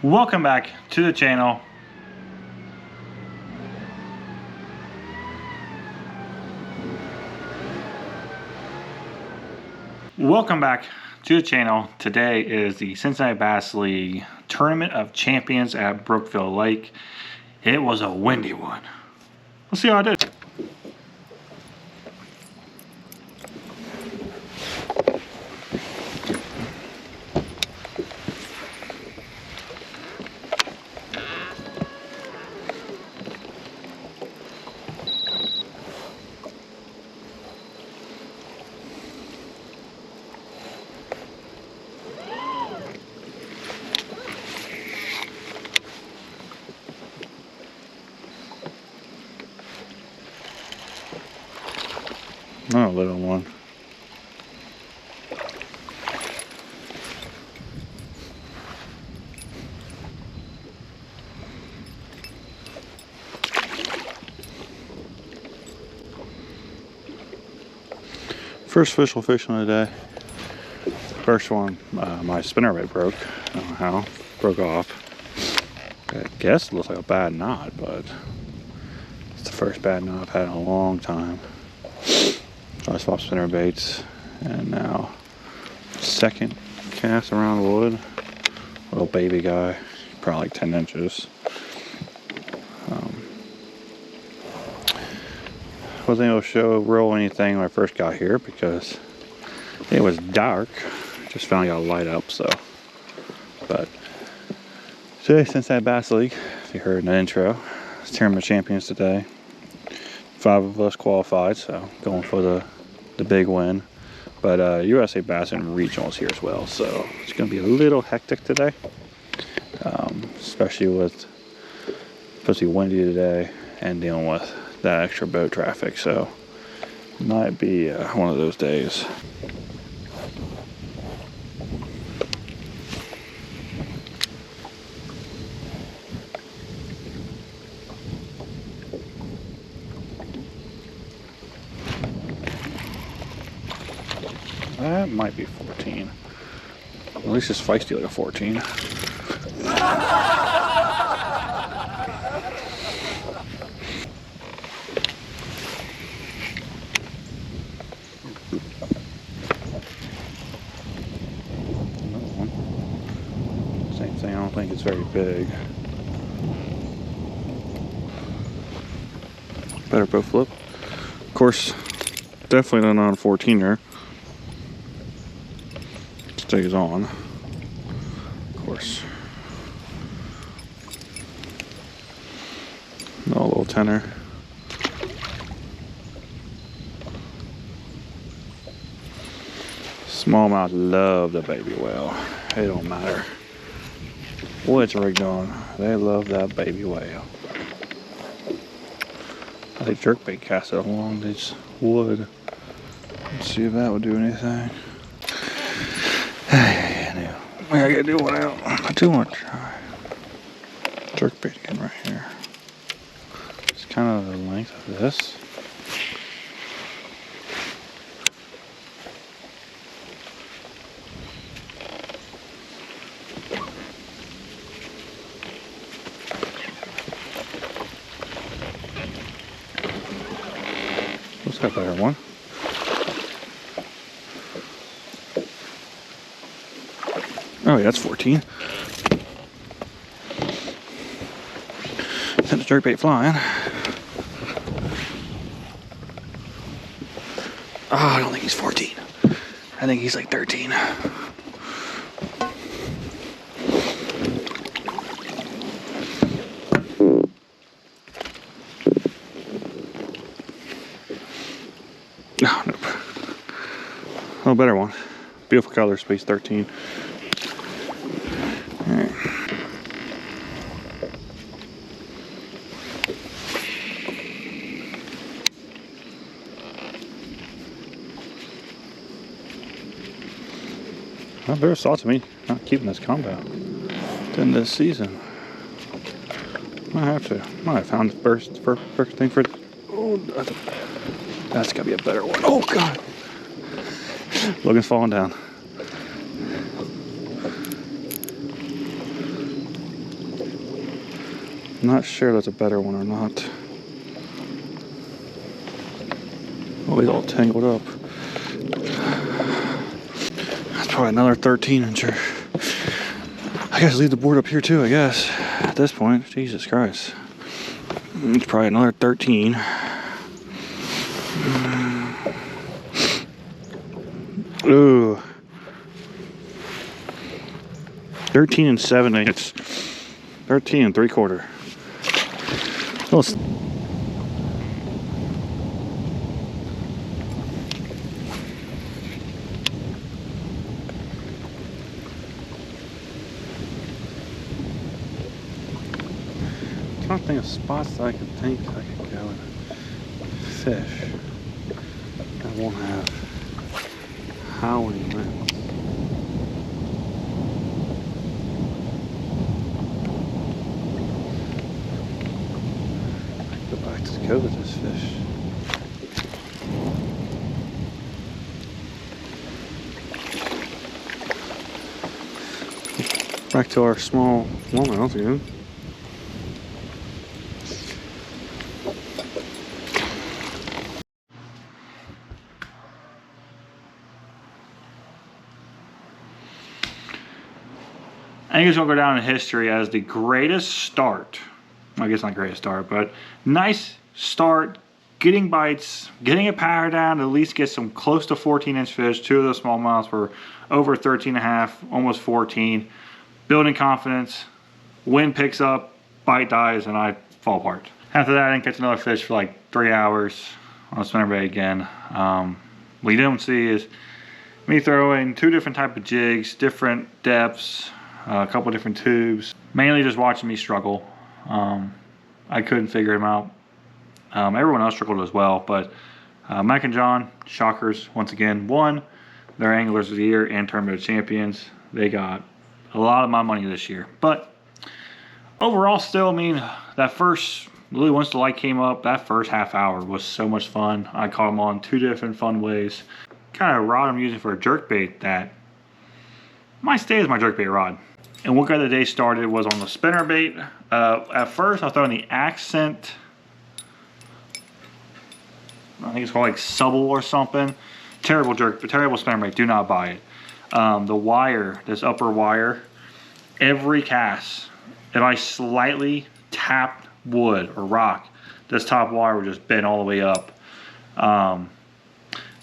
Welcome back to the channel. Welcome back to the channel. Today is the Cincinnati Bass League Tournament of Champions at Brookville Lake. It was a windy one. Let's see how I did. Oh, a little one. First official fish on the day. First one, my spinnerbait broke. I don't know how. Broke off. I guess it looks like a bad knot, but it's the first bad knot I've had in a long time. So I swapped spinnerbaits, and now second cast around the wood. Little baby guy, probably like 10 inches. Wasn't able to roll anything when I first got here because it was dark. Just finally got a light up, so. But today, Cincinnati Bass League, if you heard in the intro, it's Tournament of Champions today. 5 of us qualified, so going for the big win. But USA Bass and Regionals here as well, so it's going to be a little hectic today, especially with supposed to be windy today and dealing with that extra boat traffic. So might be one of those days. That might be 14. At least it's feisty like a 14. Another one. Same thing, I don't think it's very big. Better boat flip. Of course, definitely not on 14 there. Stays on, of course. No little tenor. Smallmouth love the baby whale. It don't matter what it's rigged on. They love that baby whale. I think jerkbait cast it along this wood. Let's see if that would do anything. I gotta do one out. I do want to try jerkbait again right here. It's kind of the length of this. Looks like a better one. Oh yeah, that's 14. Sent the jerkbait flying. Oh, I don't think he's 14. I think he's like 13. Oh, nope. Oh, better one. Beautiful color, space 13. Alright. Well, very salty to me not keeping this combo in this season. I have to. Might have found the first thing for. Oh, that's gotta be a better one. Oh God! Logan's falling down. I'm not sure that's a better one or not. Oh, he's all tangled up. That's probably another 13-incher. I guess leave the board up here too, I guess. At this point, Jesus Christ. It's probably another 13. Ooh. 13 7/8. 13 3/4. Well, I'm trying to think of spots that I could think I could go and fish that won't have howling winds. I can go back to go with this fish. Back to our small smallmouth again. I think it's going to go down in history as the greatest start. I guess not greatest start, but nice start, getting bites, getting a power down to at least get some close to 14-inch fish. Two of the smallmouths were over 13.5, almost 14. Building confidence, wind picks up, bite dies, and I fall apart. After that, I didn't catch another fish for like 3 hours on a spinnerbait again. What you don't see is me throwing 2 different type of jigs, different depths, a couple different tubes, mainly just watching me struggle. I couldn't figure him out. Everyone else struggled as well, but Mike and John, shockers, once again, won their Anglers of the Year and Tournament of Champions. They got a lot of my money this year. But overall, still, I mean, that first, really once the light came up, that first half hour was so much fun. I caught them on 2 different fun ways. Kind of rod I'm using for a jerkbait that might stay as my jerkbait rod. And what got the day started was on the spinnerbait. At first, I was throwing the Accent, I think it's called like Subble or something. Terrible terrible spinnerbait, do not buy it. The wire, this upper wire, every cast, if I slightly tapped wood or rock, this top wire would just bend all the way up.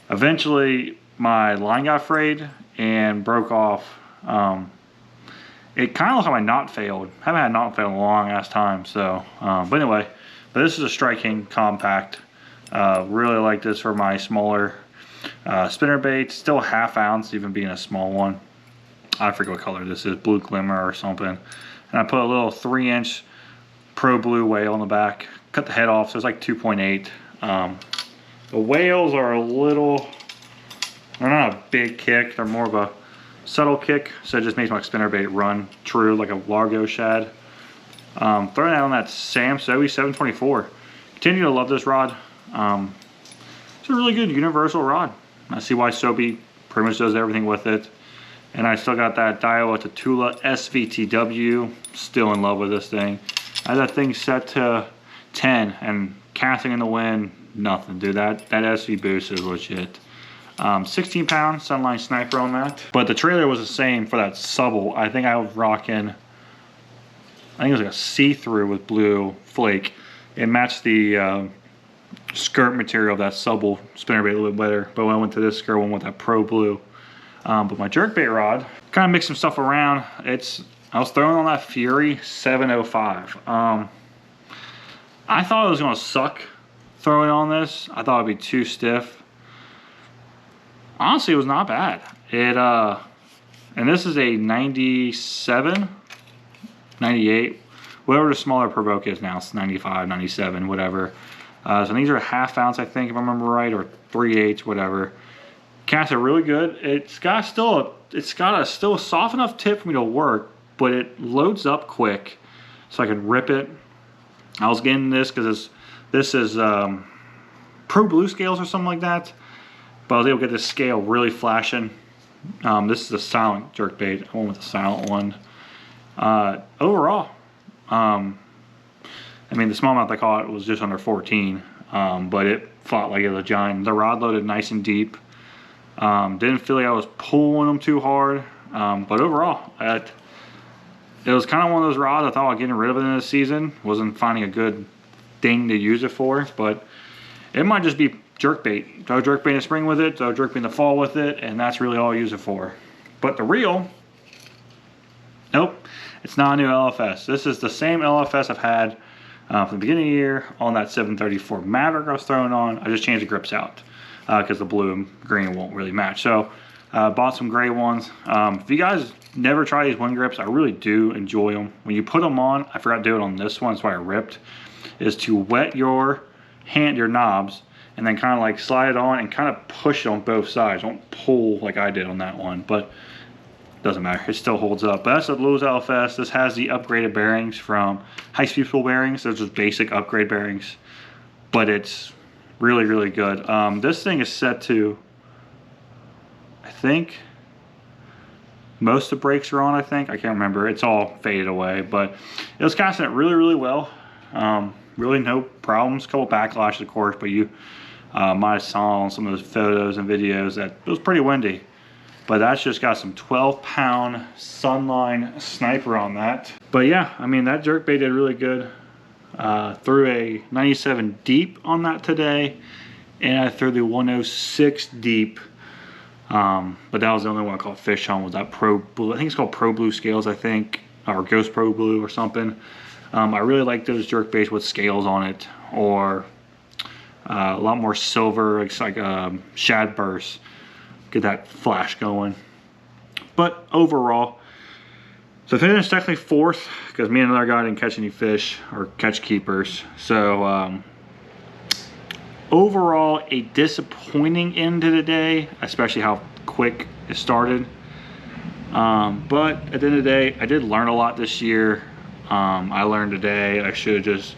Eventually, my line got frayed and broke off. It kind of looked like my knot failed. I haven't had a knot fail in a long ass time. So, but anyway, but this is a Strike King compact. Really like this for my smaller spinnerbait. Still ½ ounce, even being a small one. I forget what color this is, blue glimmer or something. And I put a little 3-inch Pro Blue whale on the back. Cut the head off, so it's like 2.8. The whales are a little, they're not a big kick. They're more of a subtle kick, so it just makes my spinnerbait run true like a Largo shad. Throwing that on that Sam Soe 724. Continue to love this rod. It's a really good universal rod. I see why Sobe pretty much does everything with it. And I still got that Daiwa Tatula SVTW. Still in love with this thing. I had that thing set to 10 and casting in the wind, nothing, dude. That SV boost is legit. 16 pound Sunline Sniper on that. But the trailer was the same for that Subble. I think I was rocking, I think it was like a see-through with blue flake. It matched the skirt material of that Subble spinnerbait a little bit better. But when I went to this skirt one with that Pro Blue. But my jerkbait rod, kind of mixed some stuff around. I was throwing on that Fury 705. I thought it was gonna suck throwing on this. I thought it'd be too stiff. Honestly, it was not bad. And this is a 97, 98, whatever the smaller provoke is now. It's 95, 97, whatever. So these are ½ ounce, I think, if I remember right, or 3/8, whatever. Casts are really good. It's got a still soft enough tip for me to work, but it loads up quick, so I can rip it. I was getting this because this is Pro Blue scales or something like that. But I was able to get this scale really flashing. This is a silent jerkbait. I went with the silent one. Overall, I mean, the smallmouth I caught was just under 14, but it fought like it was a giant. The rod loaded nice and deep. Didn't feel like I was pulling them too hard, but overall, it was kind of one of those rods I thought about getting rid of it in the season. Wasn't finding a good thing to use it for, but it might just be jerkbait. Throw jerkbait in the spring with it, throw jerkbait in the fall with it, and that's really all I use it for. But the reel, nope, it's not a new LFS. This is the same LFS I've had from the beginning of the year on that 734 Maverick I was throwing on. I just changed the grips out because the blue and green won't really match. So bought some gray ones. If you guys never try these wind grips, I really do enjoy them. When you put them on, I forgot to do it on this one, that's why I ripped, is to wet your hand, your knobs, and then kind of like slide it on and kind of push it on both sides. Don't pull like I did on that one, but doesn't matter, it still holds up. But that's the Lewis LFS. This has the upgraded bearings from High Speed Spool bearings. Those are just basic upgrade bearings, but it's really, really good. This thing is set to, I think, most of the brakes are on, I think. I can't remember. It's all faded away, but it was casting it really, really well. Really no problems. A couple backlashes, of course, but you might have saw on some of those photos and videos that it was pretty windy. But that's just got some 12-pound Sunline Sniper on that. But yeah, I mean, that jerkbait did really good. Threw a 97 deep on that today, and I threw the 106 deep. But that was the only one I caught fish on, was that Pro Blue. I think it's called Pro Blue scales, I think, or Ghost Pro Blue or something. I really like those jerkbaits with scales on it, or a lot more silver. It's like shad burst. Get that flash going. But overall, so I finished technically 4th because me and another guy didn't catch any fish or catch keepers. So overall, a disappointing end to the day, especially how quick it started. But at the end of the day, I did learn a lot this year. I learned today I should have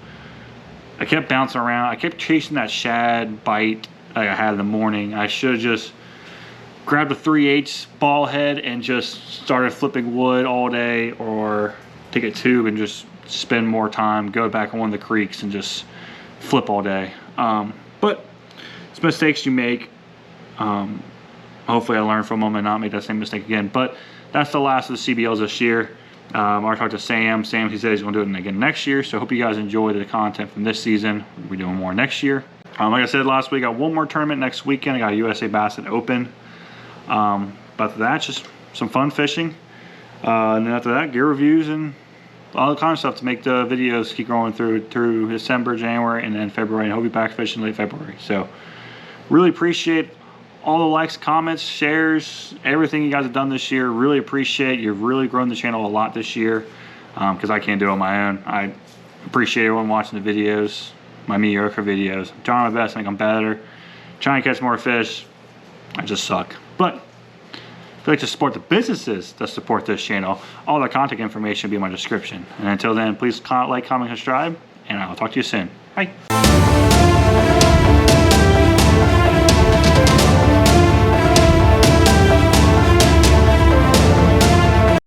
I kept bouncing around. I kept chasing that shad bite like I had in the morning. I should have just grabbed a 3/8 ball head and just started flipping wood all day, or take a tube and just spend more time, go back on one of the creeks and just flip all day. But it's mistakes you make. Hopefully I learn from them and not make that same mistake again. But that's the last of the CBLs this year. I talked to Sam. He said he's going to do it again next year. So I hope you guys enjoy the content from this season. We'll be doing more next year. Like I said last week, I got one more tournament next weekend. I got a USA Bassett Open. But that's just some fun fishing. And then after that, gear reviews and all the kind of stuff to make the videos keep going through December, January, and then February. And I'll be back fishing late February. So really appreciate all the likes, comments, shares, everything you guys have done this year. Really appreciate. You've really grown the channel a lot this year, because I can't do it on my own. I appreciate everyone watching the videos, my mediocre videos. I'm trying my best. I think I'm better. Trying to catch more fish. I just suck. But if you'd like to support the businesses that support this channel, all the contact information will be in my description. And until then, please like, comment, subscribe, and I'll talk to you soon. Bye.